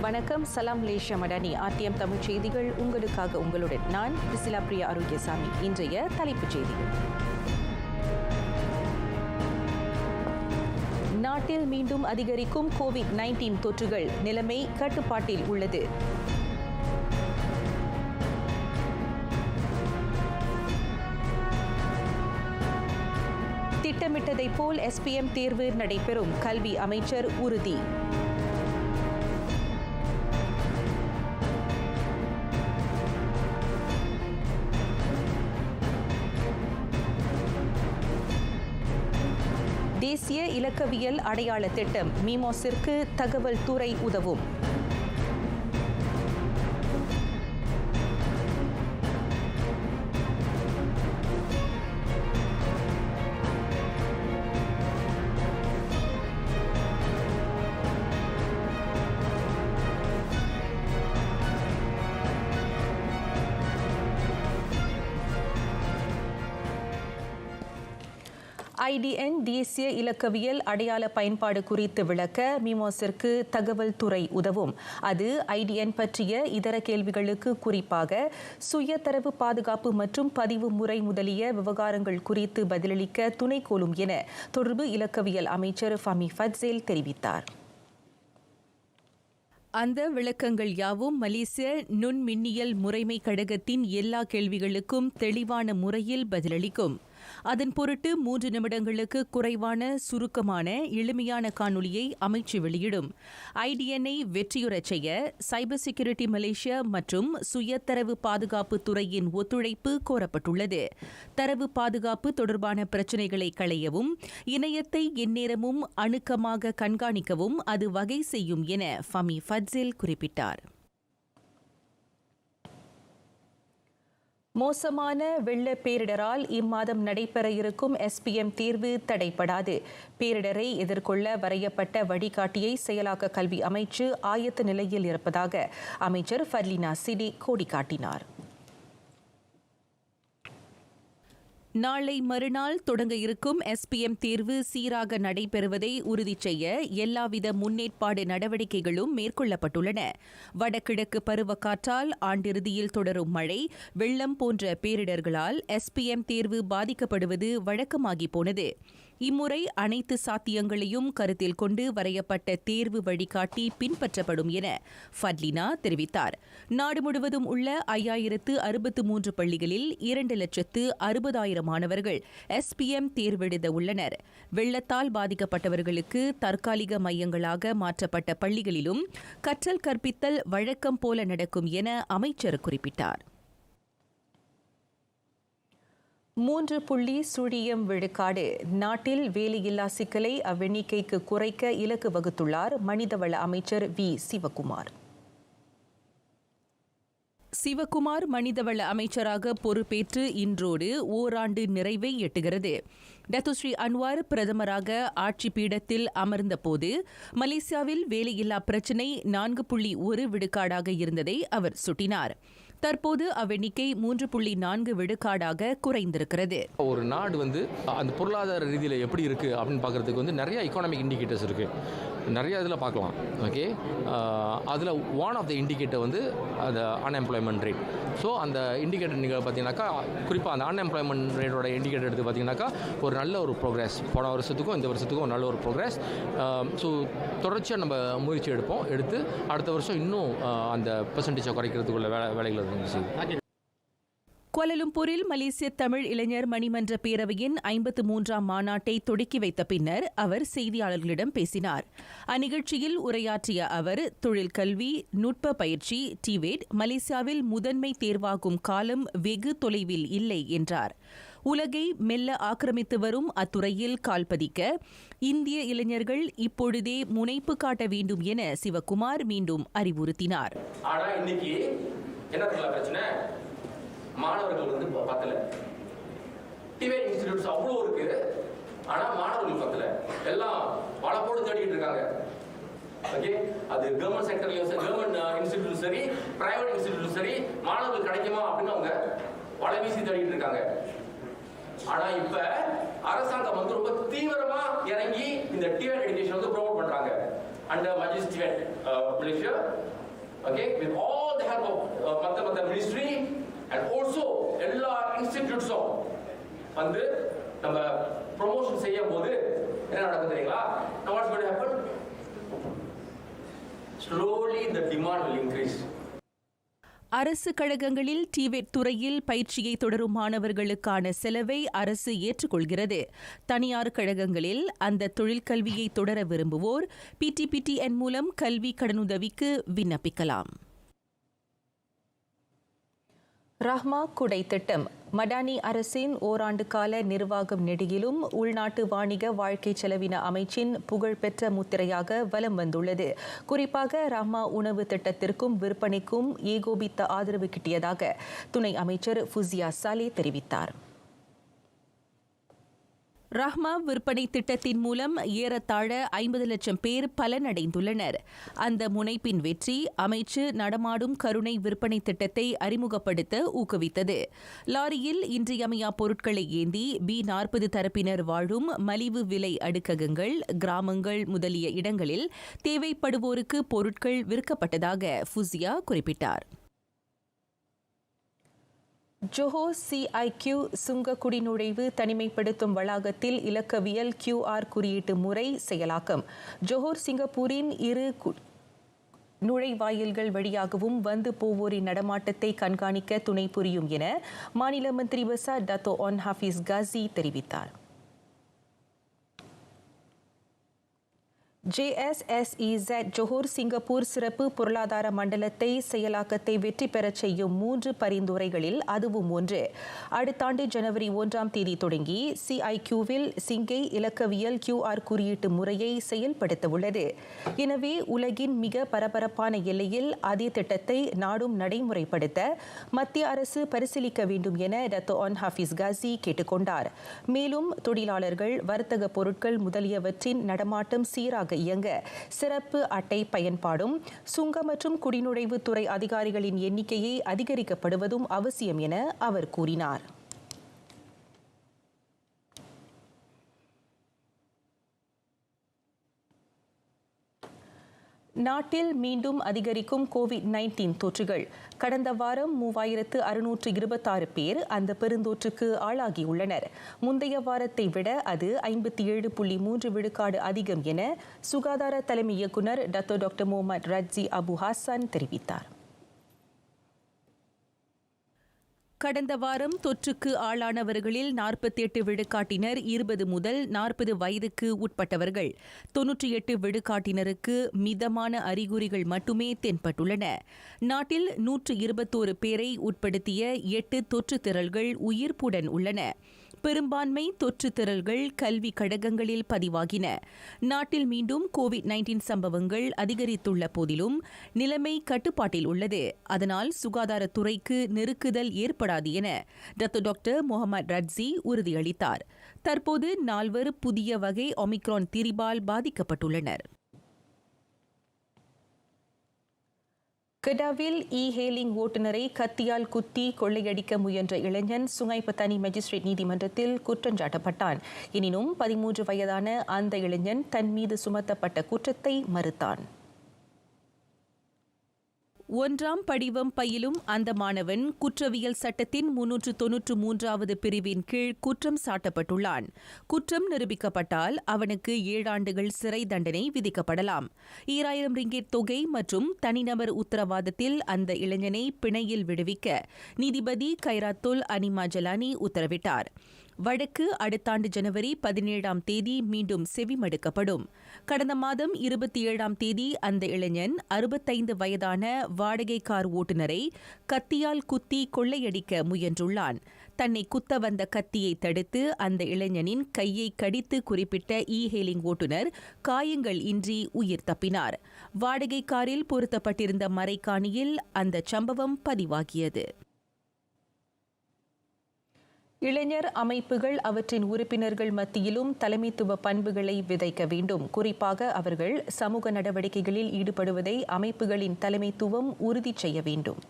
வணக்கம். சலாம் Malaysia Madani RTM Tamil செய்திகள் உங்களுக்காக உங்களுடன் நான் பிசிலா பிரியா ஆரோக்கியசாமி. இன்றைய தலைப்புச் செய்திகள். நாட்டில் மீண்டும் அதிகரிக்கும் COVID-19 தொற்றுகள், நிலைமை கட்டுப்பாட்டில் உள்ளது. திட்டமிட்டதைப் போல் SPM தேர்வு நடைபெறும், கல்வி அமைச்சர் உறுதி. தேசிய இலக்கவியல் அடையாள திட்டம் மீமோஸிற்கு தகவல் துறை உதவும். IDN தேசிய இலக்கவியல் அடையாள பயன்பாடு குறித்து விளக்க மீமோஸிற்கு தகவல் துறை உதவும். அது IDN பற்றிய இதர கேள்விகளுக்கு, குறிப்பாக சுயதரவு பாதுகாப்பு மற்றும் பதிவு முறை முதலிய விவகாரங்கள் குறித்து பதிலளிக்க துணைக்கோலும் என தொடர்பு இலக்கவியல் அமைச்சர் ஃபமி ஃபட்சேல் தெரிவித்தார். அந்த விளக்கங்கள் யாவும் மலேசிய நுண்மின்னியல் முறைமை கழகத்தின் எல்லா கேள்விகளுக்கும் தெளிவான முறையில் பதிலளிக்கும். அதன் பொருட்டு 3 நிமிடங்களுக்கு குறைவான சுருக்கமான எளிமையான காணொலியை அமைச்சு வெளியிடும். IDN-ஐ வெற்றியுறச் செய்ய சைபர் செக்யூரிட்டி மலேசியா மற்றும் சுயதரவு பாதுகாப்பு துறையின் ஒத்துழைப்பு கோரப்பட்டுள்ளது. தரவு பாதுகாப்பு தொடர்பான பிரச்சினைகளை களையவும், இணையத்தை எந்நேரமும் அணுக்கமாக கண்காணிக்கவும் அது வகை செய்யும் என ஃபமி ஃபட்சேல் குறிப்பிட்டார். மோசமான வெள்ள பேரிடரால் இம்மாதம் நடைபெற இருக்கும் SPM தேர்வு தடைப்படாது. பேரிடரை எதிர்கொள்ள வரையப்பட்ட வழிகாட்டியை செயலாக்க கல்வி அமைச்சு ஆயத்த நிலையில் இருப்பதாக அமைச்சர் ஃபர்லினா சிடி கோடி காட்டினார். நாளை மறுநாள் தொடங்க இருக்கும் SPM தேர்வு சீராக நடைபெறுவதை உறுதி செய்ய எல்லாவித முன்னேற்பாடு நடவடிக்கைகளும் மேற்கொள்ளப்பட்டுள்ளன. வடகிழக்கு பருவக்காற்றால் ஆண்டிறுதியில் தொடரும் மழை, வெள்ளம் போன்ற பேரிடர்களால் SPM தேர்வு பாதிக்கப்படுவது வழக்கமாகி போனது. இம்முறை அனைத்து சாத்தியங்களையும் கருத்தில் கொண்டு வரையப்பட்ட தேர்வு வழிகாட்டி பின்பற்றப்படும் என ஃபட்லினா தெரிவித்தார். நாடு முழுவதும் உள்ள 5063 பள்ளிகளில் 2,60,000 மாணவர்கள் SPM தேர்வெழுத உள்ளனர். வெள்ளத்தால் பாதிக்கப்பட்டவர்களுக்கு தற்காலிக மையங்களாக மாற்றப்பட்ட பள்ளிகளிலும் கற்றல் கற்பித்தல் வழக்கம் போல நடக்கும் என அமைச்சர் குறிப்பிட்டார். 3.0 விழுக்காடு நாட்டில் வேலையில்லா சிக்கலை அவ்வெண்ணிக்கைக்கு குறைக்க இலக்கு வகுத்துள்ளார் மனிதவள அமைச்சர் வி சிவகுமார். சிவகுமார் மனிதவள அமைச்சராக பொறுப்பேற்று இன்றோடு ஓராண்டு நிறைவை எட்டுகிறது. டத்துஸ்ரீ அன்வார் பிரதமராக ஆட்சி பீடத்தில் அமர்ந்தபோது மலேசியாவில் வேலையில்லா பிரச்சினை 4.1 விழுக்காடாக இருந்ததை அவர் சுட்டினார். தற்போது அவ்வெண்ணிக்கை 3.4 விழுக்காடாக குறைந்திருக்கிறது. ஒரு நாடு அந்த பொருளாதார ரீதியில் எப்படி இருக்குது அப்படின்னு பார்க்குறதுக்கு நிறைய எக்கானமிக் இண்டிகேட்டர்ஸ் இருக்குது. நிறைய இதில் பார்க்கலாம். ஓகே, அதில் ஒன் ஆஃப் த இண்டிகேட்டர் அந்த அன்எம்ப்ளாய்மெண்ட் ரேட். ஸோ அந்த இண்டிகேட்டர் நீங்கள் பார்த்தீங்கன்னாக்கா, குறிப்பாக அந்த அன்எம்ப்ளாய்மெண்ட் ரேட்டோட இண்டிகேட்டர் எடுத்து பார்த்தீங்கன்னாக்கா ஒரு நல்ல ஒரு ப்ரோக்ரஸ், போன வருஷத்துக்கும் இந்த வருஷத்துக்கும் ஒரு நல்ல ஒரு ப்ரோக்ரஸ். ஸோ தொடர்ச்சியாக நம்ம முயற்சி எடுத்து அடுத்த வருஷம் இன்னும் அந்த பெர்சன்டேஜை குறைக்கிறதுக்குள்ள வேலைகள் செய்யும். கோலாலம்பூரில் மலேசிய தமிழ் இளைஞர் மணிமன்ற பேரவையின் 53ஆம் மாநாட்டை தொடக்கி வைத்த பின்னர் அவர் செய்தியாளர்களிடம் பேசினார். அந்நிகழ்ச்சியில் உரையாற்றிய அவர், தொழில் கல்வி, நுட்ப பயிற்சி டிவேட் மலேசியாவில் முதன்மை தேர்வாகும் காலம் வெகு தொலைவில் இல்லை என்றார். உலகை மெல்ல ஆக்கிரமித்து வரும் அத்துறையில் கால்பதிக்க இந்திய இளைஞர்கள் இப்பொழுதே முனைப்பு காட்ட வேண்டும் என சிவகுமார் மீண்டும் அறிவுறுத்தினார். மாணவர்கள் பத்தல, டிவேட் இன்ஸ்டிடியூட்ஸ் அவ்வளோ இருக்கு, ஆனா மாணவர்கள் பத்தல. எல்லாம் பல போடு தேடிட்டு இருக்காங்க. ஓகே, அது கவர்மெண்ட் செக்டர்லயும் சரி, கவர்மெண்ட் இன்ஸ்டிடியூட்டும் சரி, பிரைவேட் இன்ஸ்டிடியூட்டும் சரி, மாணவர்கள் கிடைக்குமா அப்படின்னு அவங்க வலை வீசி தேடிட்டு இருக்காங்க. ஆனா இப்ப அரசாங்கம் ரொம்ப தீவிரமா இறங்கி இந்த டிவேட் எஜுகேஷன் ப்ரோமோட் பண்றாங்க. அண்ட் மஜிஸ் டிவேட் Malaysia Okay, with all the help of the ministry and also எல்லா இன்ஸ்டிடியூட்ஸும் வந்து நம்ம ப்ரொமோஷன் செய்யும் போது என்ன நடக்குது தெரியுங்களா? Now what's going to happen? Slowly the demand will increase. அரசு கழகங்களில் டிவெட் துறையில் பயிற்சியை தொடரும் மாணவர்களுக்கான செலவை அரசு ஏற்றுக்கொள்கிறது. தனியார் கழகங்களில் அந்த தொழிற்கல்வியை தொடர விரும்புவோர் PTPTN மூலம் கல்வி கடனுதவிக்கு விண்ணப்பிக்கலாம். ரஹ்மா குடை திட்டம் மடானி அரசின் ஓராண்டு கால நிர்வாகம் நெடுகிலும் உள்நாட்டு வாணிக வாழ்க்கை செலவின அமைச்சின் புகழ்பெற்ற முத்திரையாக வலம் வந்துள்ளது. குறிப்பாக ரஹ்மா உணவு திட்டத்திற்கும் விற்பனைக்கும் ஏகோபித்த ஆதரவு கிட்டியதாக துணை அமைச்சர் ஃபுசியா சாலே தெரிவித்தார். ரஹ்மா விற்பனை திட்டத்தின் மூலம் ஏறத்தாழ 50 லட்சம் பேர் பலனடைந்துள்ளனர். அந்த முனைப்பின் வெற்றி அமைச்சு நடமாடும் கருணை விற்பனை திட்டத்தை அறிமுகப்படுத்த ஊக்குவித்தது. லாரியில் இன்றியமையா பொருட்களை ஏந்தி B40 தரப்பினர் வாழும் மலிவு விலை அடுக்ககங்கள், கிராமங்கள் முதலிய இடங்களில் தேவைப்படுவோருக்கு பொருட்கள் விற்கப்பட்டதாக ஃபுசியா குறிப்பிட்டார். ஜோஹோர் CIQ சுங்க குடிநுழைவு தனிமைப்படுத்தும் வளாகத்தில் இலக்கவியல் QR குறியீட்டு முறை செயலாக்கம். ஜோஹோர் சிங்கப்பூரின் இரு நுழைவாயில்கள் வழியாகவும் வந்து போவோரின் நடமாட்டத்தை கண்காணிக்க துணை புரியும் என மாநில மந்திரி பசார் டத்தோ ஒன் ஹாஃபிஸ் காசி தெரிவித்தார். JSSEZ ஜோஹோர் சிங்கப்பூர் சிறப்பு பொருளாதார மண்டலத்தை செயலாக்கத்தை வெற்றி பெறச் செய்யும் 3 பரிந்துரைகளில் அதுவும் ஒன்று. அடுத்த ஆண்டு ஜனவரி 1ஆம் தேதி தொடங்கி CIQவில் சிங்கை இலக்கவியல் QR குறியீட்டு முறையை செயல்படுத்த உள்ளது. எனவே உலகின் மிக பரபரப்பான எல்லையில் அதே திட்டத்தை நாடும் நடைமுறைப்படுத்த மத்திய அரசு பரிசீலிக்க வேண்டும் என டத்தோ ஒன் ஹாஃபிஸ் காசி கேட்டுக்கொண்டார். மேலும் தொழிலாளர்கள், வர்த்தக பொருட்கள் முதலியவற்றின் நடமாட்டம் சீராக இயங்க சிறப்பு அட்டை பயன்பாடும் சுங்க மற்றும் குடிநுழைவு துறை அதிகாரிகளின் எண்ணிக்கையை அதிகரிக்கப்படுவதும் அவசியம் என அவர் கூறினார். நாட்டில் மீண்டும் அதிகரிக்கும் COVID-19 தொற்றுகள். கடந்த வாரம் 3626 பேர் அந்த பெருந்தொற்றுக்கு ஆளாகியுள்ளனர். முந்தைய வாரத்தை விட அது 57.3 விழுக்காடு அதிகம் என சுகாதார தலைமை இயக்குநர் டாக்டர் முகமது ரட்ஜி அபு ஹாசான் தெரிவித்தார். கடந்த வாரம் தொற்றுக்கு ஆளானவர்களில் 48 விழுக்காட்டினர் 20 முதல் 40 வயதுக்கு உட்பட்டவர்கள். 98 விழுக்காட்டினருக்கு மிதமான அறிகுறிகள் மட்டுமே தென்பட்டுள்ளன. நாட்டில் 121 பேரை உட்படுத்திய 8 தொற்று திரள்கள் உயிர்ப்புடன் உள்ளன. பெரும்பான்மை தொற்று திரள்கள் கல்வி கழகங்களில் பதிவாகின. நாட்டில் மீண்டும் COVID-19 சம்பவங்கள் அதிகரித்துள்ள போதிலும் நிலைமை கட்டுப்பாட்டில் உள்ளது. அதனால் சுகாதாரத்துறைக்கு நெருக்குதல் ஏற்படாது என டாக்டர் முகமது ரட்ஜி உறுதியளித்தார். தற்போது 4 புதிய வகை ஒமிக்ரான் திரிபால் பாதிக்கப்பட்டுள்ளனர். கெடாவில் ஹேலிங் ஓட்டுநரை கத்தியால் குத்தி கொள்ளையடிக்க முயன்ற இளைஞன் சுங்கைப்பத்தானி மேஜிஸ்ட்ரேட் நீதிமன்றத்தில் குற்றஞ்சாட்டப்பட்டான். எனினும் 13 வயதான அந்த இளைஞன் தன் மீது சுமத்தப்பட்ட குற்றத்தை மறுத்தான். 1ஆம் படிவம் பயிலும் அந்த மாணவன் குற்றவியல் சட்டத்தின் 393வது பிரிவின் கீழ் குற்றம் சாட்டப்பட்டுள்ளான். குற்றம் நிரூபிக்கப்பட்டால் அவனுக்கு 7 ஆண்டுகள் சிறை தண்டனை விதிக்கப்படலாம். 2000 ரிங்கெட் தொகை மற்றும் தனிநபர் உத்தரவாதத்தில் அந்த இளைஞனை பிணையில் விடுவிக்க நீதிபதி கைராத்துல் அனிமா ஜலானி உத்தரவிட்டார். வழக்கு அடுத்த ஆண்டு ஜனவரி 17ஆம் தேதி மீண்டும் செவிமடுக்கப்படும். கடந்த மாதம் 27ஆம் தேதி அந்த இளைஞன் 65 வயதான வாடகை கார் ஓட்டுநரை கத்தியால் குத்தி கொள்ளையடிக்க முயன்றுள்ளான். தன்னை குத்த வந்த கத்தியை தடுத்து அந்த இளைஞனின் கையை கடித்து குறிப்பிட்ட ஹேலிங் ஓட்டுநர் காயங்கள் இன்றி உயிர் தப்பினார். வாடகை காரில் பொருத்தப்பட்டிருந்த மறைக்காணியில் அந்த சம்பவம் பதிவாகியது. இளைஞர் அமைப்புகள் அவற்றின் உறுப்பினர்கள் மத்தியிலும் தலைமைத்துவ பண்புகளை விதைக்க வேண்டும். குறிப்பாக அவர்கள் சமூக நடவடிக்கைகளில் ஈடுபடுவதை அமைப்புகளின் தலைமைத்துவம் உறுதி செய்ய வேண்டும்.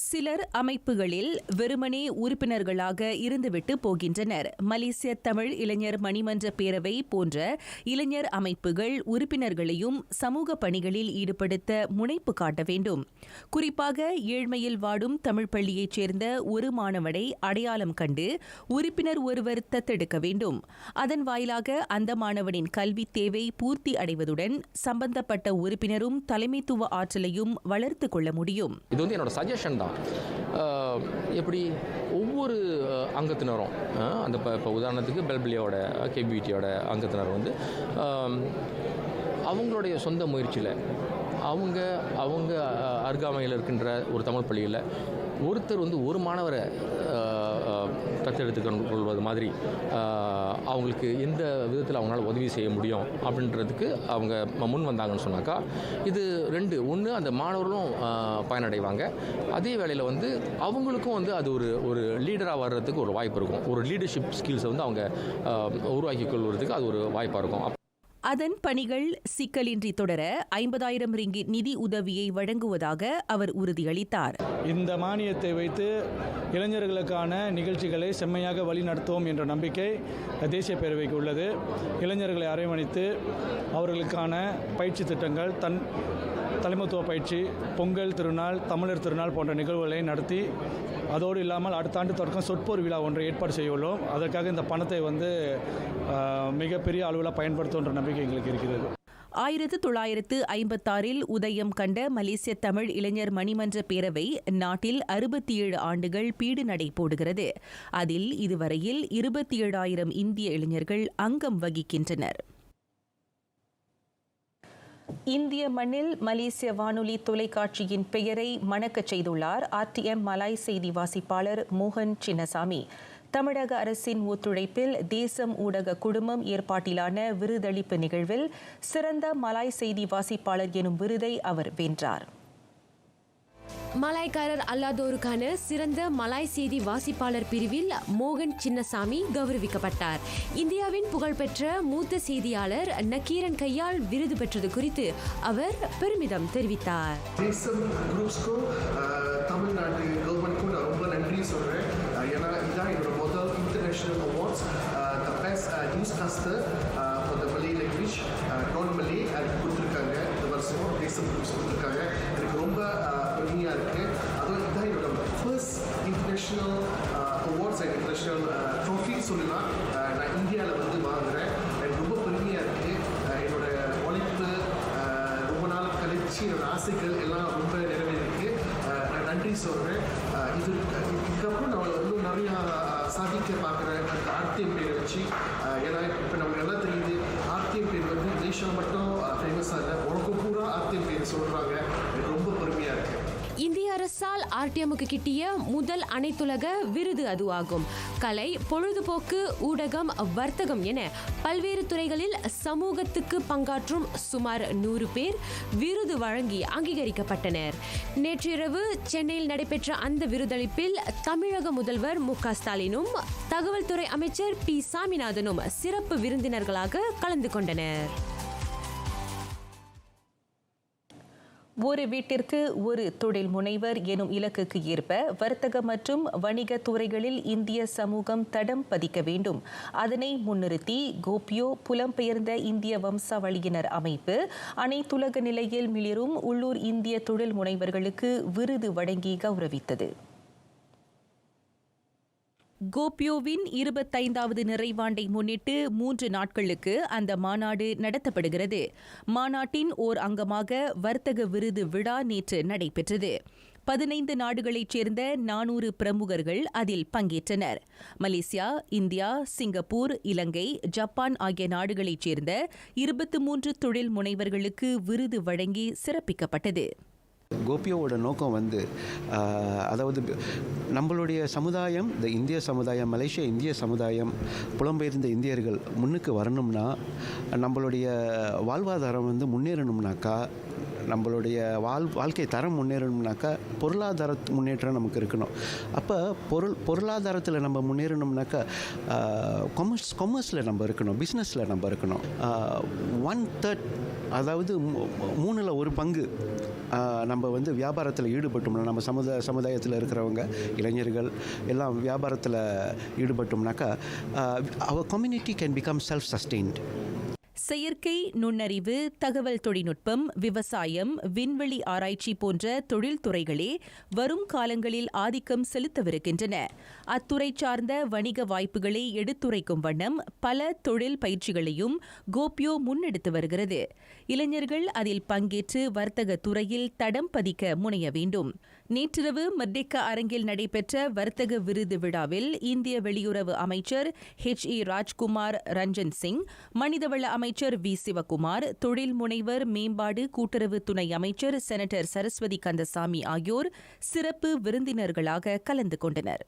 சிலர் அமைப்புகளில் வெறுமனே உறுப்பினர்களாக இருந்துவிட்டு போகின்றனர். மலேசிய தமிழ் இளைஞர் மணிமன்ற பேரவை போன்ற இளைஞர் அமைப்புகள் உறுப்பினர்களையும் சமூக பணிகளில் ஈடுபடுத்த முனைப்பு காட்ட வேண்டும். குறிப்பாக ஏழ்மையில் வாடும் தமிழ் பள்ளியைச் சேர்ந்த ஒரு மாணவனை அடையாளம் கண்டு உறுப்பினர் ஒருவர் தத்தெடுக்க வேண்டும். அதன் வாயிலாக அந்த மாணவனின் கல்வி தேவை பூர்த்தி அடைவதுடன் சம்பந்தப்பட்ட உறுப்பினரும் தலைமைத்துவ ஆற்றலையும் வளர்த்துக் கொள்ள முடியும். இது வந்து என்னோட சஜஷன் தான். எப்படி ஒவ்வொரு அங்கத்தினரும் அந்த இப்போ உதாரணத்துக்கு பெல்பிலியோட கேபிவிட்டியோட அங்கத்தினர் வந்து அவங்களுடைய சொந்த முயற்சியில் அவங்க அருகாமையில் இருக்கின்ற ஒரு தமிழ் பள்ளியில் ஒருத்தர் வந்து ஒரு மாணவரை தத்தெடுத்து கொள்வது மாதிரி அவங்களுக்கு எந்த விதத்தில் அவங்களால உதவி செய்ய முடியும் அப்படின்றதுக்கு அவங்க முன் வந்தாங்கன்னு சொன்னாக்கா இது ஒன்று அந்த மாணவர்களும் பயனடைவாங்க. அதே வேளையில் வந்து அவங்களுக்கும் வந்து அது ஒரு லீடராக வர்றதுக்கு ஒரு வாய்ப்பு இருக்கும். ஒரு லீடர்ஷிப் ஸ்கில்ஸை வந்து அவங்க உருவாக்கி கொள்வதற்கு அது ஒரு வாய்ப்பாக இருக்கும். அதன் பணிகள் சிக்கலின்றி தொடர 50,000 ரிங்கிட் நிதி உதவியை வழங்குவதாக அவர் உறுதியளித்தார். இந்த மானியத்தை வைத்து இளைஞர்களுக்கான நிகழ்ச்சிகளை செம்மையாக வழிநடத்துவோம் என்ற நம்பிக்கை தேசிய பேரவைக்கு உள்ளது. இளைஞர்களை அரவணைத்து அவர்களுக்கான பயிற்சி திட்டங்கள், தலைமைத்துவ பயிற்சி, பொங்கல் திருநாள், தமிழர் திருநாள் போன்ற நிகழ்வுகளை நடத்தி அதோடு இல்லாமல் அடுத்த ஆண்டு தொடக்கம் சொற்பொரு விழா ஒன்றை ஏற்பாடு செய்ய உள்ளோம். அதற்காக இந்த பணத்தை வந்து மிகப்பெரிய அளவில் பயன்படுத்தும் என்ற நம்பிக்கை எங்களுக்கு இருக்கிறது. 1956 உதயம் கண்ட மலேசிய தமிழ் இளைஞர் மணிமன்ற பேரவை நாட்டில் 67 ஆண்டுகள் பீடு நடை போடுகிறது. அதில் இதுவரையில் 27,000 இந்திய இளைஞர்கள் அங்கம் வகிக்கின்றனர். இந்திய மண்ணில் மலேசிய வானொலி தொலைக்காட்சியின் பெயரை மணக்கச் செய்துள்ளார் RTM மலாய் செய்தி வாசிப்பாளர் மோகன் சின்னசாமி. தமிழக அரசின் ஒத்துழைப்பில் தேசம் ஊடக குழுமம் ஏற்பாட்டிலான விருதளிப்பு நிகழ்வில் சிறந்த மலாய் செய்தி வாசிப்பாளர் எனும் விருதை அவர் வென்றார். மலாய்க்காரர் அல்லாதோருக்கான சிறந்த மலாய் செய்தி வாசிப்பாளர் பிரிவில் மோகன் சின்னசாமி கௌரவிக்கப்பட்டார். இந்தியாவின் புகழ்பெற்ற மூத்த செய்தியாளர் நக்கீரன் கையால் விருது பெற்றது குறித்து அவர் பெருமிதம் தெரிவித்தார். தமிழ்நாடு கவர்மெண்ட்க்கும் நான் ரொம்ப நன்றி சொல்கிறேன். ஏன்னா இதான் என்னோட முதல் international awards the best news castor for the Malay language நான் மலே அதுக்கு கொடுத்துருக்காங்க. இந்த வருஷம் தேசம் குரூப்ஸ் கொடுத்துருக்காங்க. எனக்கு ரொம்ப பெருமையாக இருக்குது. அதுவும் இதான் என்னோட first international awards and international trophy சொல்லலாம் நான் இந்தியாவில் வந்து வாங்குகிறேன். எனக்கு ரொம்ப பெருமையாக இருக்குது. என்னோட உழைப்பு ரொம்ப நாள் கழிச்சு என்னோட ஆசைகள் எல்லாம் ரொம்ப நிறைவேறிருக்கு. நான் நன்றி சொல்கிறேன். இதுக்கப்புறம் நான் இன்னும் நிறையா சாதிக்க பார்க்குறேன் அந்த RTM பேரை வச்சு. ஏன்னா இப்போ நமக்கு எல்லாம் தெரியுது RTM பேர் வந்து மலேசியா மட்டும் ஃபேமஸாக இல்லை, உனக்கும் பூரா RTM பேர் சொல்கிறாங்க. எனக்கு ரொம்ப பெருமையாக இருக்குது. இந்திய அரசால் RTMக்கு கிட்டிய முதல் அனைத்துலக விருது அதுவாகும். கலை, பொழுதுபோக்கு, ஊடகம், வர்த்தகம் என பல்வேறு துறைகளில் சமூகத்துக்கு பங்காற்றும் சுமார் 100 பேர் விருது வழங்கி அங்கீகரிக்கப்பட்டனர். நேற்றிரவு சென்னையில் நடைபெற்ற அந்த விருதளிப்பில் தமிழக முதல்வர் மு.க. ஸ்டாலினும் தகவல் துறை அமைச்சர் P. சாமிநாதனும் சிறப்பு விருந்தினர்களாக கலந்து கொண்டனர். ஒரு வீட்டிற்கு ஒரு தொழில் முனைவர் எனும் இலக்குக்கு ஏற்ப வர்த்தக மற்றும் வணிக துறைகளில் இந்திய சமூகம் தடம் பதிக்க வேண்டும். அதனை முன்னிறுத்தி கோபியோ புலம்பெயர்ந்த இந்திய வம்சாவளியினர் அமைப்பு அனைத்துலக நிலையில் மிளிரும் உள்ளூர் இந்திய தொழில் முனைவர்களுக்கு விருது வழங்கி கௌரவித்தது. கோபியோவின் 25வது நிறைவாண்டை முன்னிட்டு 3 நாட்களுக்கு அந்த மாநாடு நடத்தப்படுகிறது. மாநாட்டின் ஓர் அங்கமாக வர்த்தக விருது விழா நேற்று நடைபெற்றது. 15 நாடுகளைச் சேர்ந்த 400 பிரமுகர்கள் அதில் பங்கேற்றனர். மலேசியா, இந்தியா, சிங்கப்பூர், இலங்கை, ஜப்பான் ஆகிய நாடுகளைச் சேர்ந்த 23 தொழில் முனைவர்களுக்கு விருது வழங்கி சிறப்பிக்கப்பட்டது. கோபியோவோட நோக்கம் வந்து அதாவது நம்மளுடைய சமுதாயம், இந்த இந்திய சமுதாயம், மலேசியா இந்திய சமுதாயம், புலம்பெயர்ந்த இந்தியர்கள் முன்னுக்கு வரணும்னா, நம்மளுடைய வாழ்வாதாரம் வந்து முன்னேறணும்னாக்கா நம்மளுடைய வாழ்க்கை தரம் முன்னேறணும்னாக்கா பொருளாதார முன்னேற்றம் நமக்கு இருக்கணும். அப்போ பொருளாதாரத்தில் நம்ம முன்னேறணும்னாக்கா கொமர்ஸில் நம்ம இருக்கணும், பிஸ்னஸில் நம்ம இருக்கணும். 1/3 அதாவது 3/1 நம்ம வந்து வியாபாரத்தில் ஈடுபட்டோம்னா, நம்ம சமுதாயத்தில் இருக்கிறவங்க இளைஞர்கள் எல்லாம் வியாபாரத்தில் ஈடுபட்டோம்னாக்கா our community can become self-sustained. செயற்கை நுண்ணறிவு, தகவல் தொழில்நுட்பம், விவசாயம், விண்வெளி ஆராய்ச்சி போன்ற தொழில்துறைகளே வரும் காலங்களில் ஆதிக்கம் செலுத்தவிருக்கின்றன. அத்துறை சார்ந்த வணிக வாய்ப்புகளை எடுத்துரைக்கும் வண்ணம் பல தொழில் பயிற்சிகளையும் கோப்யோ முன்னெடுத்து வருகிறது. இளைஞர்கள் அதில் பங்கேற்று வர்த்தக துறையில் தடம் பதிக்க முனைய வேண்டும். நேற்றிரவு மர்டேக்கா அரங்கில் நடைபெற்ற வர்த்தக விருது விழாவில் இந்திய வெளியுறவு அமைச்சர் HE ராஜ்குமார் ரஞ்சன் சிங், மனிதவள அமைச்சர் V சிவகுமார், தொழில் முனைவர் மேம்பாடு கூட்டுறவு துணை அமைச்சர் செனட்டர் சரஸ்வதி கந்தசாமி ஆகியோர் சிறப்பு விருந்தினர்களாக கலந்து கொண்டனர்.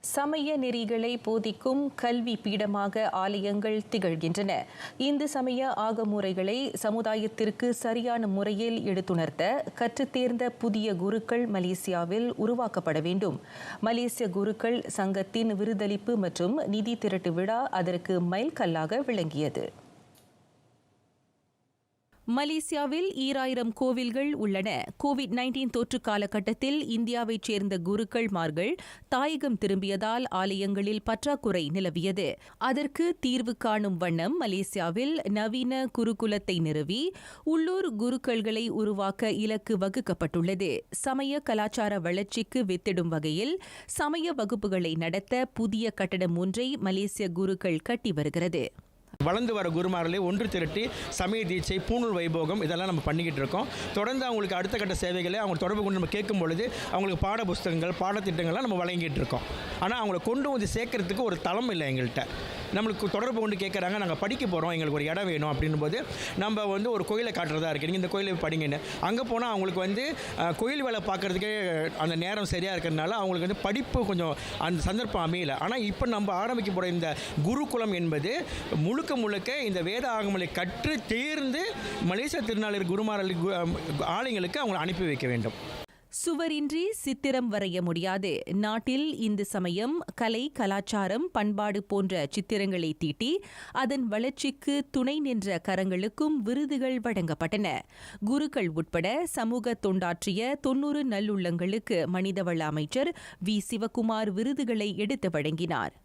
சமய நெறிகளை போதிக்கும் கல்வி பீடமாக ஆலயங்கள் திகழ்கின்றன. இந்து சமய ஆகமுறைகளை சமுதாயத்திற்கு சரியான முறையில் எடுத்துணர்த்த கற்றுத்தேர்ந்த புதிய குருக்கள் மலேசியாவில் உருவாக்கப்பட வேண்டும். மலேசிய குருக்கள் சங்கத்தின் விருதளிப்பு மற்றும் நிதி திரட்டு விழா அதற்கு மைல்கல்லாக விளங்கியது. மலேசியாவில் 2000 கோவில்கள் உள்ளன. கோவிட்-19 தொற்று காலகட்டத்தில் இந்தியாவைச் சேர்ந்த குருக்கள்மார்கள் தாயகம் திரும்பியதால் ஆலயங்களில் பற்றாக்குறை நிலவியது. அதற்கு தீர்வு காணும் வண்ணம் மலேசியாவில் நவீன குருகுலத்தை நிறுவி உள்ளூர் குருக்கள்களை உருவாக்க இலக்கு வகுக்கப்பட்டுள்ளது. சமய கலாச்சார வளர்ச்சிக்கு வித்திடும் வகையில் சமய வகுப்புகளை நடத்த புதிய கட்டடம் ஒன்றை மலேசிய குருக்கள் கட்டி வருகிறது. வளர்ந்து வர குருமார்களை ஒன்று திரட்டி சமய தீட்சை, பூணூல் வைபோகம் இதெல்லாம் நம்ம பண்ணிக்கிட்டு இருக்கோம். தொடர்ந்து அவங்களுக்கு அடுத்த கட்ட சேவைகளை அவங்க தொடர்பு கொண்டு நம்ம கேட்கும் பொழுது அவங்களுக்கு பாட புஸ்தகங்கள், பாடத்திட்டங்கள்லாம் நம்ம வழங்கிட்டு இருக்கோம். ஆனால் அவங்கள கொண்டு வந்து சேர்க்கறதுக்கு ஒரு தளம் இல்லை எங்கள்கிட்ட. நம்மளுக்கு தொடர்பு கொண்டு கேட்குறாங்க, நாங்கள் படிக்க போகிறோம், எங்களுக்கு ஒரு இடம் வேணும் அப்படின்னும் போது நம்ம வந்து ஒரு கோயிலை காட்டுறதா இருக்குது, நீங்கள் இந்த கோயிலை படிங்கன்னு. அங்கே போனால் அவங்களுக்கு வந்து கோயில் வேலை பார்க்குறதுக்கே அந்த நேரம் சரியாக இருக்கிறதுனால அவங்களுக்கு வந்து படிப்பு கொஞ்சம் அந்த சந்தர்ப்பம் அமையல. ஆனால் இப்போ நம்ம ஆரம்பிக்க போகிற இந்த குருகுலம் என்பது முழுக்க இந்த வேத ஆகமங்களை கற்று தேர்ந்து மலேசிய திருநாளர் குருமார்கள் ஆலயங்களுக்கு அவங்களை அனுப்பி வைக்க வேண்டும். சுவரின்றி சித்திரம் வரைய முடியாது. நாட்டில் இந்து சமயம், கலை, கலாச்சாரம், பண்பாடு போன்ற சித்திரங்களை தீட்டி அதன் வளர்ச்சிக்கு துணை நின்ற கரங்களுக்கும் விருதுகள் வழங்கப்பட்டன. குருக்கள் உட்பட சமூக தொண்டாற்றிய 90 நல்லுள்ளங்களுக்கு மனிதவள அமைச்சர் V சிவகுமார் விருதுகளை எடுத்து வழங்கினார்.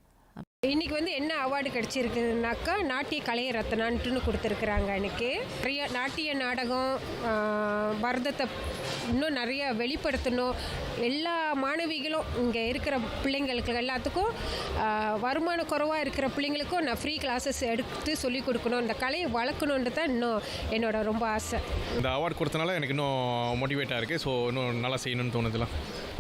இன்னைக்கு வந்து என்ன அவார்டு கிடைச்சிருக்குதுனாக்கா நாட்டிய கலை ரத்னான்ட்டுன்னு கொடுத்துருக்குறாங்க. இன்னைக்கு நிறைய நாட்டிய நாடகம், பரதத்தை இன்னும் நிறைய வெளிப்படுத்தணும். எல்லா மாணவிகளும் இங்கே இருக்கிற பிள்ளைங்களுக்கு எல்லாத்துக்கும் வருமான குறைவாக இருக்கிற பிள்ளைங்களுக்கும் நான் ஃப்ரீ கிளாஸஸ் எடுத்து சொல்லிக் கொடுக்கணும், இந்த கலையை வளர்க்கணுன்றது தான் இன்னும் என்னோட ரொம்ப ஆசை. இந்த அவார்டு கொடுத்தனால எனக்கு இன்னும் மோட்டிவேட்டாக இருக்குது. ஸோ இன்னும் நல்லா செய்யணும்னு தோணுதுலாம்.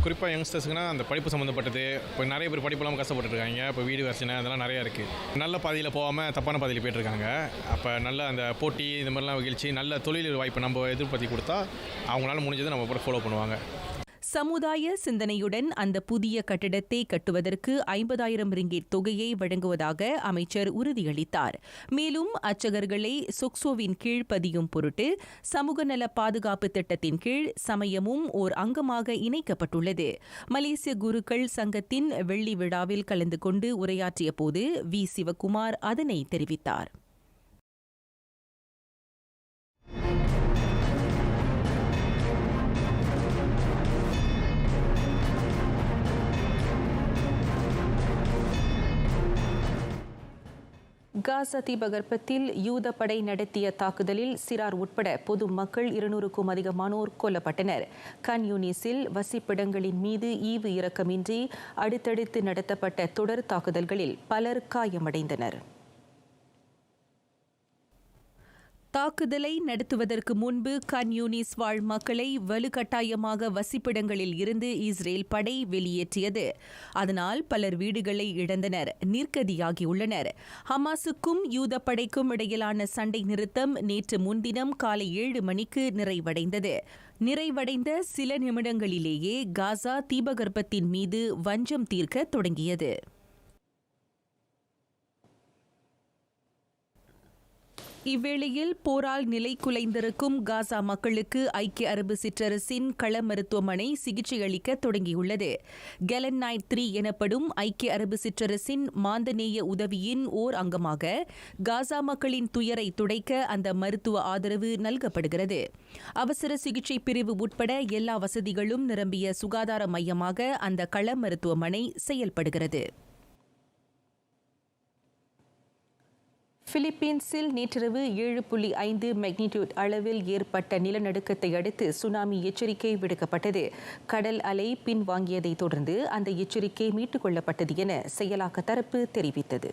குறிப்பாக யங்ஸ்டர்ஸுக்குனா அந்த படிப்பு சம்மந்தப்பட்டது. இப்போ நிறைய பேர் படிப்பு இல்லாமல் கஷ்டப்பட்டுருக்காங்க. இப்போ வீடு வசதி அதெல்லாம் நிறையா இருக்குது. நல்ல பாதையில் போகாமல் தப்பான பாதையில் போய்ட்டுருக்காங்க. அப்போ நல்ல அந்த போட்டி இந்த மாதிரிலாம் வகிழ்ச்சி நல்ல தொழில் வாய்ப்பு நம்ம எதிர்பார்த்தி கொடுத்தா அவங்களால முடிஞ்சதை நம்ம கூட ஃபாலோ பண்ணுவாங்க. சமுதாய சிந்தனையுடன் அந்த புதிய கட்டிடத்தை கட்டுவதற்கு 50,000 ரிங்கிட் தொகையை வழங்குவதாக அமைச்சர் உறுதியளித்தார். மேலும் அர்ச்சகர்களை சொக்சோவின் கீழ் பதியும் பொருட்டு சமூக நல பாதுகாப்பு திட்டத்தின் கீழ் சமயமும் ஓர் அங்கமாக இணைக்கப்பட்டுள்ளது. மலேசிய குருக்கள் சங்கத்தின் வெள்ளி விழாவில் கலந்து கொண்டு உரையாற்றிய போது V சிவகுமார் அதனை தெரிவித்தார். காசா தீபகற்பத்தில் யூத படை நடத்திய தாக்குதலில் சிறார் உட்பட பொதுமக்கள் 200க்கும் அதிகமானோர் கொல்லப்பட்டனர். கன் யூனிஸில் வசிப்பிடங்களின் மீது ஈவு இரக்கமின்றி அடுத்தடுத்து நடத்தப்பட்ட தொடர் தாக்குதல்களில் பலர் காயமடைந்தனர். தாக்குதலை நடத்துவதற்கு முன்பு கன் யூனிஸ் வாழ் மக்களை வலுக்கட்டாயமாக வசிப்பிடங்களில் இருந்து இஸ்ரேல் படை வெளியேற்றியது. அதனால் பலர் வீடுகளை இழந்தனர், நிர்கதியாகியுள்ளனர். ஹமாஸுக்கும் யூத படைக்கும் இடையிலான சண்டை நிறுத்தம் நேற்று முன்தினம் காலை 7 மணிக்கு நிறைவடைந்தது. நிறைவடைந்த சில நிமிடங்களிலேயே காசா தீபகற்பத்தின் மீது வஞ்சம் தீர்க்க தொடங்கியது. இவ்வேளையில் போரால் நிலை குலைந்திருக்கும் காசா மக்களுக்கு ஐக்கிய அரபு சிற்றரசின் கள மருத்துவமனை சிகிச்சை அளிக்க தொடங்கியுள்ளது. கெலன்-9 3 எனப்படும் ஐக்கிய அரபு சிற்றரசின் மாந்தநேய உதவியின் ஓர் அங்கமாக காசா மக்களின் துயரை துடைக்க அந்த மருத்துவ ஆதரவு நல்கப்படுகிறது. அவசர சிகிச்சை பிரிவு உட்பட எல்லா வசதிகளும் நிரம்பிய சுகாதார மையமாக அந்த கள மருத்துவமனை செயல்படுகிறது. பிலிப்பீன்ஸில் நேற்றிரவு 7.5 மேக்னிடியூட் அளவில் ஏற்பட்ட நிலநடுக்கத்தை அடுத்து சுனாமி எச்சரிக்கை விடுக்கப்பட்டது. கடல் அலை பின்வாங்கியதைத் தொடர்ந்து அந்த எச்சரிக்கை மீட்டுக் கொள்ளப்பட்டது என செயலாக்க தரப்பு தெரிவித்தது.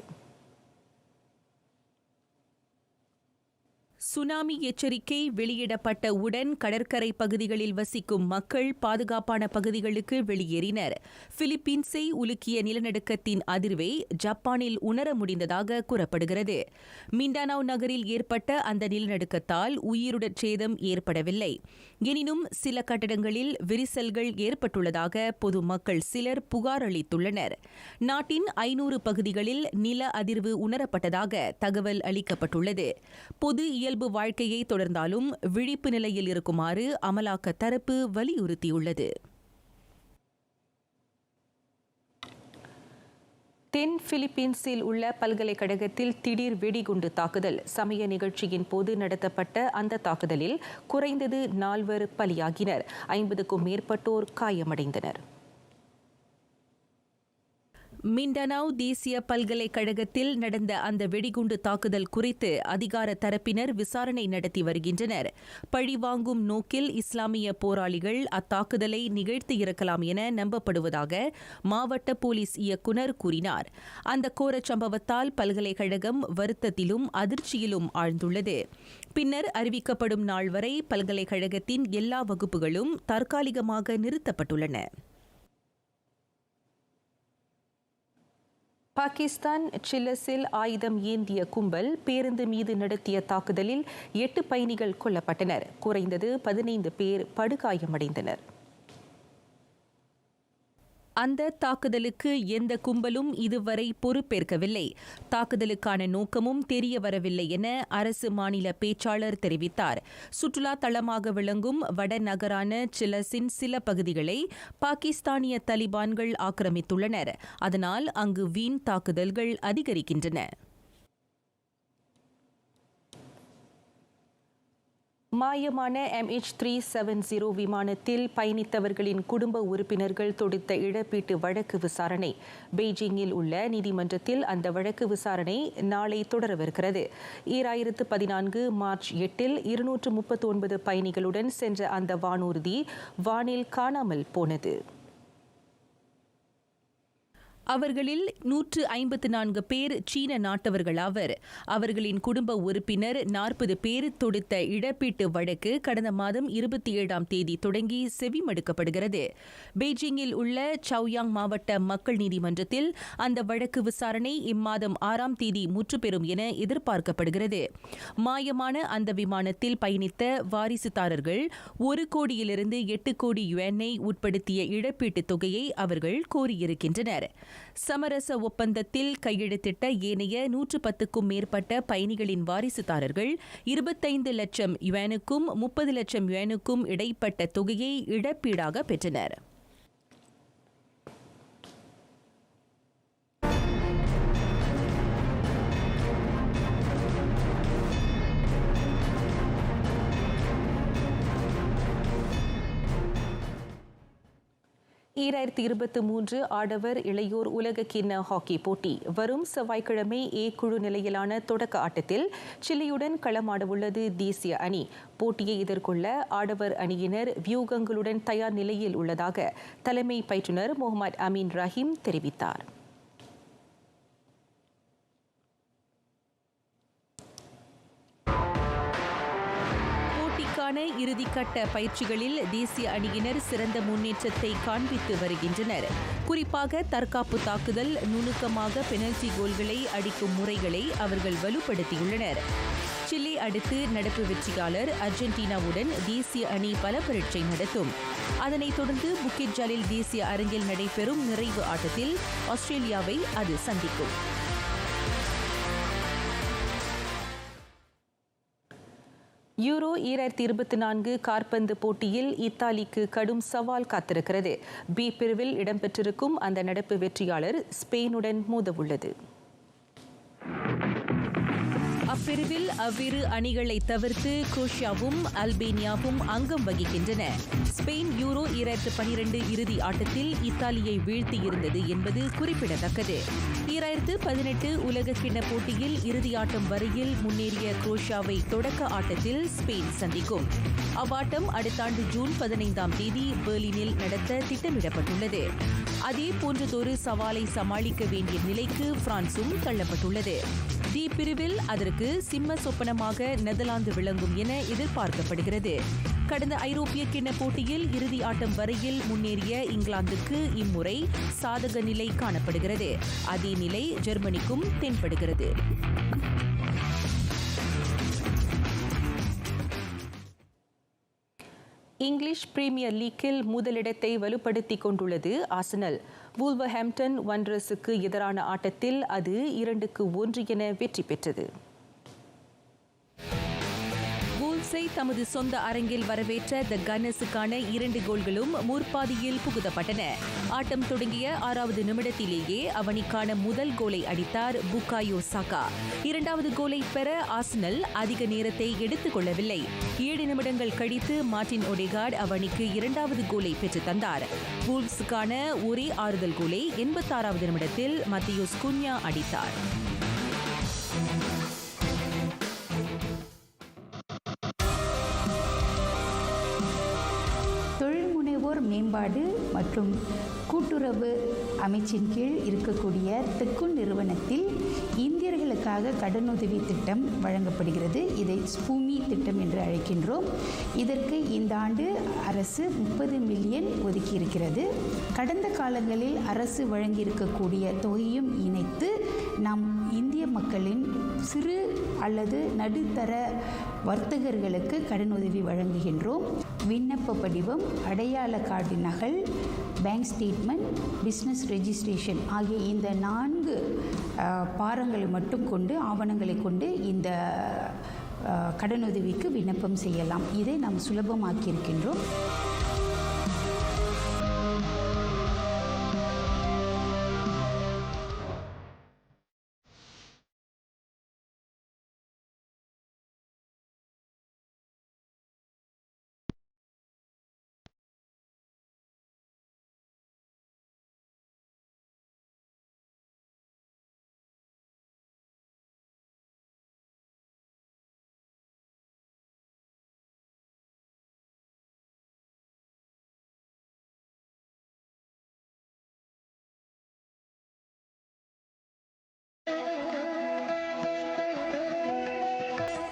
சுனாமி எச்சரிக்கை வெளியிடப்பட்ட உடன் கடற்கரை பகுதிகளில் வசிக்கும் மக்கள் பாதுகாப்பான பகுதிகளுக்கு வெளியேறினர். பிலிப்பீன்ஸை உலுக்கிய நிலநடுக்கத்தின் அதிர்வை ஜப்பானில் உணர முடிந்ததாக கூறப்படுகிறது. மிண்டானாவ் நகரில் ஏற்பட்ட அந்த நிலநடுக்கத்தால் உயிருடற் சேதம் ஏற்படவில்லை. எனினும் சில கட்டடங்களில் விரிசல்கள் ஏற்பட்டுள்ளதாக பொதுமக்கள் சிலர் புகார் அளித்துள்ளனர். நாட்டின் 500 பகுதிகளில் நில அதிர்வு உணரப்பட்டதாக தகவல் அளிக்கப்பட்டுள்ளது. பொது இயல்பு வாழ்க்கையை தொடர்ந்தாலும் விழிப்பு நிலையில் இருக்குமாறு அமலாக்க தரப்பு வலியுறுத்தியுள்ளது. தென் பிலிப்பீன்ஸில் உள்ள பல்கலைக்கழகத்தில் திடீர் வெடிகுண்டு தாக்குதல். சமய நிகழ்ச்சியின் போது நடத்தப்பட்ட அந்த தாக்குதலில் குறைந்தது 4 பலியாகினர். 50க்கும் மேற்பட்டோர் காயமடைந்தனர். மிண்டனாவ் தேசிய பல்கலைக்கழகத்தில் நடந்த அந்த வெடிகுண்டு தாக்குதல் குறித்து அதிகார தரப்பினர் விசாரணை நடத்தி வருகின்றனர். பழிவாங்கும் நோக்கில் இஸ்லாமிய போராளிகள் அத்தாக்குதலை நிகழ்த்தியிருக்கலாம் என நம்பப்படுவதாக மாவட்ட போலீஸ் இயக்குநர் கூறினார். அந்த கோரச் சம்பவத்தால் பல்கலைக்கழகம் வருத்தத்திலும் அதிர்ச்சியிலும் ஆழ்ந்துள்ளது. பின்னர் அறிவிக்கப்படும் நாள் வரை பல்கலைக்கழகத்தின் எல்லா வகுப்புகளும் தற்காலிகமாக நிறுத்தப்பட்டுள்ளன. பாகிஸ்தான் சில்லஸில் ஆயுதம் ஏந்திய கும்பல் பேருந்து மீது நடத்திய தாக்குதலில் 8 பயணிகள் கொல்லப்பட்டனர். குறைந்தது 15 பேர் படுகாயமடைந்தனர். அந்த தாக்குதலுக்கு எந்த கும்பலும் இதுவரை பொறுப்பேற்கவில்லை. தாக்குதலுக்கான நோக்கமும் தெரிய வரவில்லை என அரசு மாநில பேச்சாளர் தெரிவித்தார். சுற்றுலா தளமாக விளங்கும் வடநகரான சில்லஸின் சில பகுதிகளை பாகிஸ்தானிய தலிபான்கள் ஆக்கிரமித்துள்ளனர். அதனால் அங்கு வீண் தாக்குதல்கள் அதிகரிக்கின்றன. மாயமான MH370 விமானத்தில் பயணித்தவர்களின் குடும்ப உறுப்பினர்கள் தொடுத்த இழப்பீட்டு வழக்கு விசாரணை. பெய்ஜிங்கில் உள்ள நீதிமன்றத்தில் அந்த வழக்கு விசாரணை நாளை தொடரவிருக்கிறது. 2014 மார்ச் 8 239 பயணிகளுடன் சென்ற அந்த வானூர்தி வானில் காணாமல் போனது. அவர்களில் 154 பேர் சீன நாட்டவர்களாவர். அவர்களின் குடும்ப உறுப்பினர் 40 பேர் தொடுத்த இழப்பீட்டு வழக்கு கடந்த மாதம் 27ஆம் தேதி தொடங்கி செவிமடுக்கப்படுகிறது. பெய்ஜிங்கில் உள்ள சவுயாங் மாவட்ட மக்கள் நீதிமன்றத்தில் அந்த வழக்கு விசாரணை இம்மாதம் 6ஆம் தேதி முற்றுப்பெறும் என எதிர்பார்க்கப்படுகிறது. மாயமான அந்த விமானத்தில் பயணித்த வாரிசுதாரர்கள் 1 கோடியிலிருந்து 8 கோடி யுவானை உட்படுத்திய இழப்பீட்டுத் தொகையை அவர்கள் கோரியிருக்கின்றனர். சமரச ஒப்பந்தத்தில் கையெழுத்திட்ட ஏனைய 110க்கும் மேற்பட்ட பயணிகளின் வாரிசுதாரர்கள் 25 லட்சம் யுவானுக்கும் 30 லட்சம் யுவானுக்கும் இடைப்பட்ட தொகையை இழப்பீடாக பெற்றனர். ஆடவர் இளையோர் உலகக்கிண்ண ஹாக்கி போட்டி வரும் செவ்வாய்க்கிழமை ஏ குழு நிலையிலான தொடக்க ஆட்டத்தில் சிலியுடன் களமாடவுள்ளது தேசிய அணி. போட்டியை எதிர்கொள்ள ஆடவர் அணியினர் வியூகங்களுடன் தயார் நிலையில் உள்ளதாக தலைமை பயிற்றுநர் முகமது அமீன் ரஹீம் தெரிவித்தார். இறுதிக்கட்ட பயிற்சிகளில் தேசிய அணியினர் சிறந்த முன்னேற்றத்தை காண்பித்து வருகின்றனர். குறிப்பாக தற்காப்பு தாக்குதல், நுணுக்கமாக பெனல்டி கோல்களை அடிக்கும் முறைகளை அவர்கள் வலுப்படுத்தியுள்ளனர். சிலி அடுத்து நடப்பு வெற்றியாளர் அர்ஜென்டினாவுடன் தேசிய அணி பல பரீட்சை நடத்தும். அதனைத் தொடர்ந்து புக்கிட் ஜலில் தேசிய அரங்கில் நடைபெறும் நிறைவு ஆட்டத்தில் ஆஸ்திரேலியாவை அது சந்திக்கும். யூரோ 2024 காற்பந்து போட்டியில் இத்தாலிக்கு கடும் சவால் காத்திருக்கிறது. பி பிரிவில் இடம்பெற்றிருக்கும் அந்த நடப்பு வெற்றியாளர் ஸ்பெயினுடன் மோதவுள்ளது. அப்பிரிவில் அவ்விரு அணிகளை தவிர்த்து குரோஷியாவும் அல்பேனியாவும் அங்கம் வகிக்கின்றன. ஸ்பெயின் யூரோ 2012 இறுதி ஆட்டத்தில் இத்தாலியை வீழ்த்தியிருந்தது என்பது குறிப்பிடத்தக்கது. 2018 உலகக்கிண்ண போட்டியில் இறுதி ஆட்டம் வரையில் முன்னேறிய குரோஷியாவை தொடக்க ஆட்டத்தில் ஸ்பெயின் சந்திக்கும். அவ்வாட்டம் அடுத்த ஆண்டு ஜூன் 15ஆம் தேதி பெர்லினில் நடத்த திட்டமிடப்பட்டுள்ளது. அதே போன்றதொரு சவாலை சமாளிக்க வேண்டிய நிலைக்கு பிரான்சும் தள்ளப்பட்டுள்ளது. டி பிரிவில் அதற்கு சிம்ம சொப்பனமாக நெதர்லாந்து விளங்கும் என எதிர்பார்க்கப்படுகிறது. கடந்த ஐரோப்பிய கிண்ண போட்டியில் இறுதி ஆட்டம் வரையில் முன்னேறிய இங்கிலாந்துக்கு இம்முறை சாதக நிலை காணப்படுகிறது. அதே நிலை ஜெர்மனிக்கும் தென்படுகிறது. இங்கிலீஷ் பிரீமியர் லீக்கில் முதலிடத்தை வலுப்படுத்திக் கொண்டுள்ளது ஆர்சனல். வூல்வர்ஹாம்ப்டன் வாண்டரர்ஸுக்கு எதிரான ஆட்டத்தில் அது 2-1 என வெற்றி பெற்றது. வூல்ஸை தமது சொந்த அரங்கில் வரவேற்ற த கன்னர்ஸுக்கான 2 கோல்களும் முற்பாதியில் புகுத்தப்பட்டன. ஆட்டம் தொடங்கிய 6வது நிமிடத்திலேயே அவனிக்கான முதல் கோலை அடித்தார் புகாயோ சாகா. 2வது கோலை பெற ஆர்சனல் அதிக நேரத்தை எடுத்துக் கொள்ளவில்லை. 7 நிமிடங்கள் கழித்து மார்டின் ஒடேகார்ட் அவனிக்கு 2வது கோலை பெற்று தந்தார். வூல்ஸுக்கான ஒரே ஆறுதல் கோலை 86வது நிமிடத்தில் மத்தியோஸ் குன்யா அடித்தார். தொழில்முனைவோர் மேம்பாடு மற்றும் கூட்டுறவு அமைச்சின் கீழ் இருக்கக்கூடிய தெக்குன் நிறுவனத்தில் இந்தியர்களுக்காக கடனுதவி திட்டம் வழங்கப்படுகிறது. இதை ஸ்பூமி திட்டம் என்று அழைக்கின்றோம். இதற்கு இந்த ஆண்டு அரசு 30 மில்லியன் ஒதுக்கியிருக்கிறது. கடந்த காலங்களில் அரசு வழங்கியிருக்கக்கூடிய தொகையும் இணைத்து நாம் இந்திய மக்களின் சிறு அல்லது நடுத்தர வர்த்தகர்களுக்கு கடனுதவி வழங்குகின்றோம். விண்ணப்ப படிவம், அடையாள கார்டு நகல், பேங்க் ஸ்டேட்மெண்ட், பிஸ்னஸ் ரெஜிஸ்ட்ரேஷன் ஆகிய இந்த 4 பாரங்களை மட்டும் கொண்டு ஆவணங்களை கொண்டு இந்த கடனுதவிக்கு விண்ணப்பம் செய்யலாம். இதை நாம் சுலபமாக்கியிருக்கின்றோம்.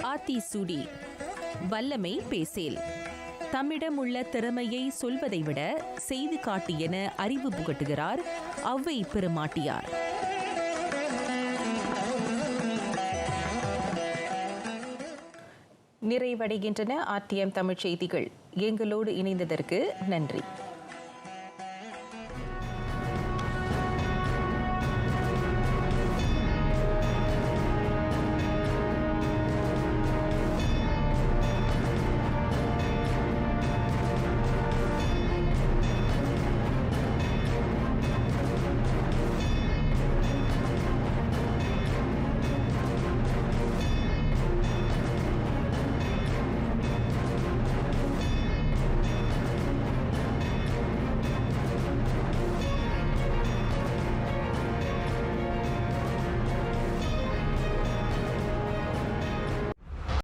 ஆத்திசூடி வல்லமை பேசேல். தம்மிடம் உள்ள திறமையை சொல்வதை விட செய்து காட்டு என அறிவு புகட்டுகிறார் அவ்வை பெருமாட்டியார். நிறைவடைகின்றன RTM தமிழ் செய்திகள். எங்களோடு இணைந்ததற்கு நன்றி.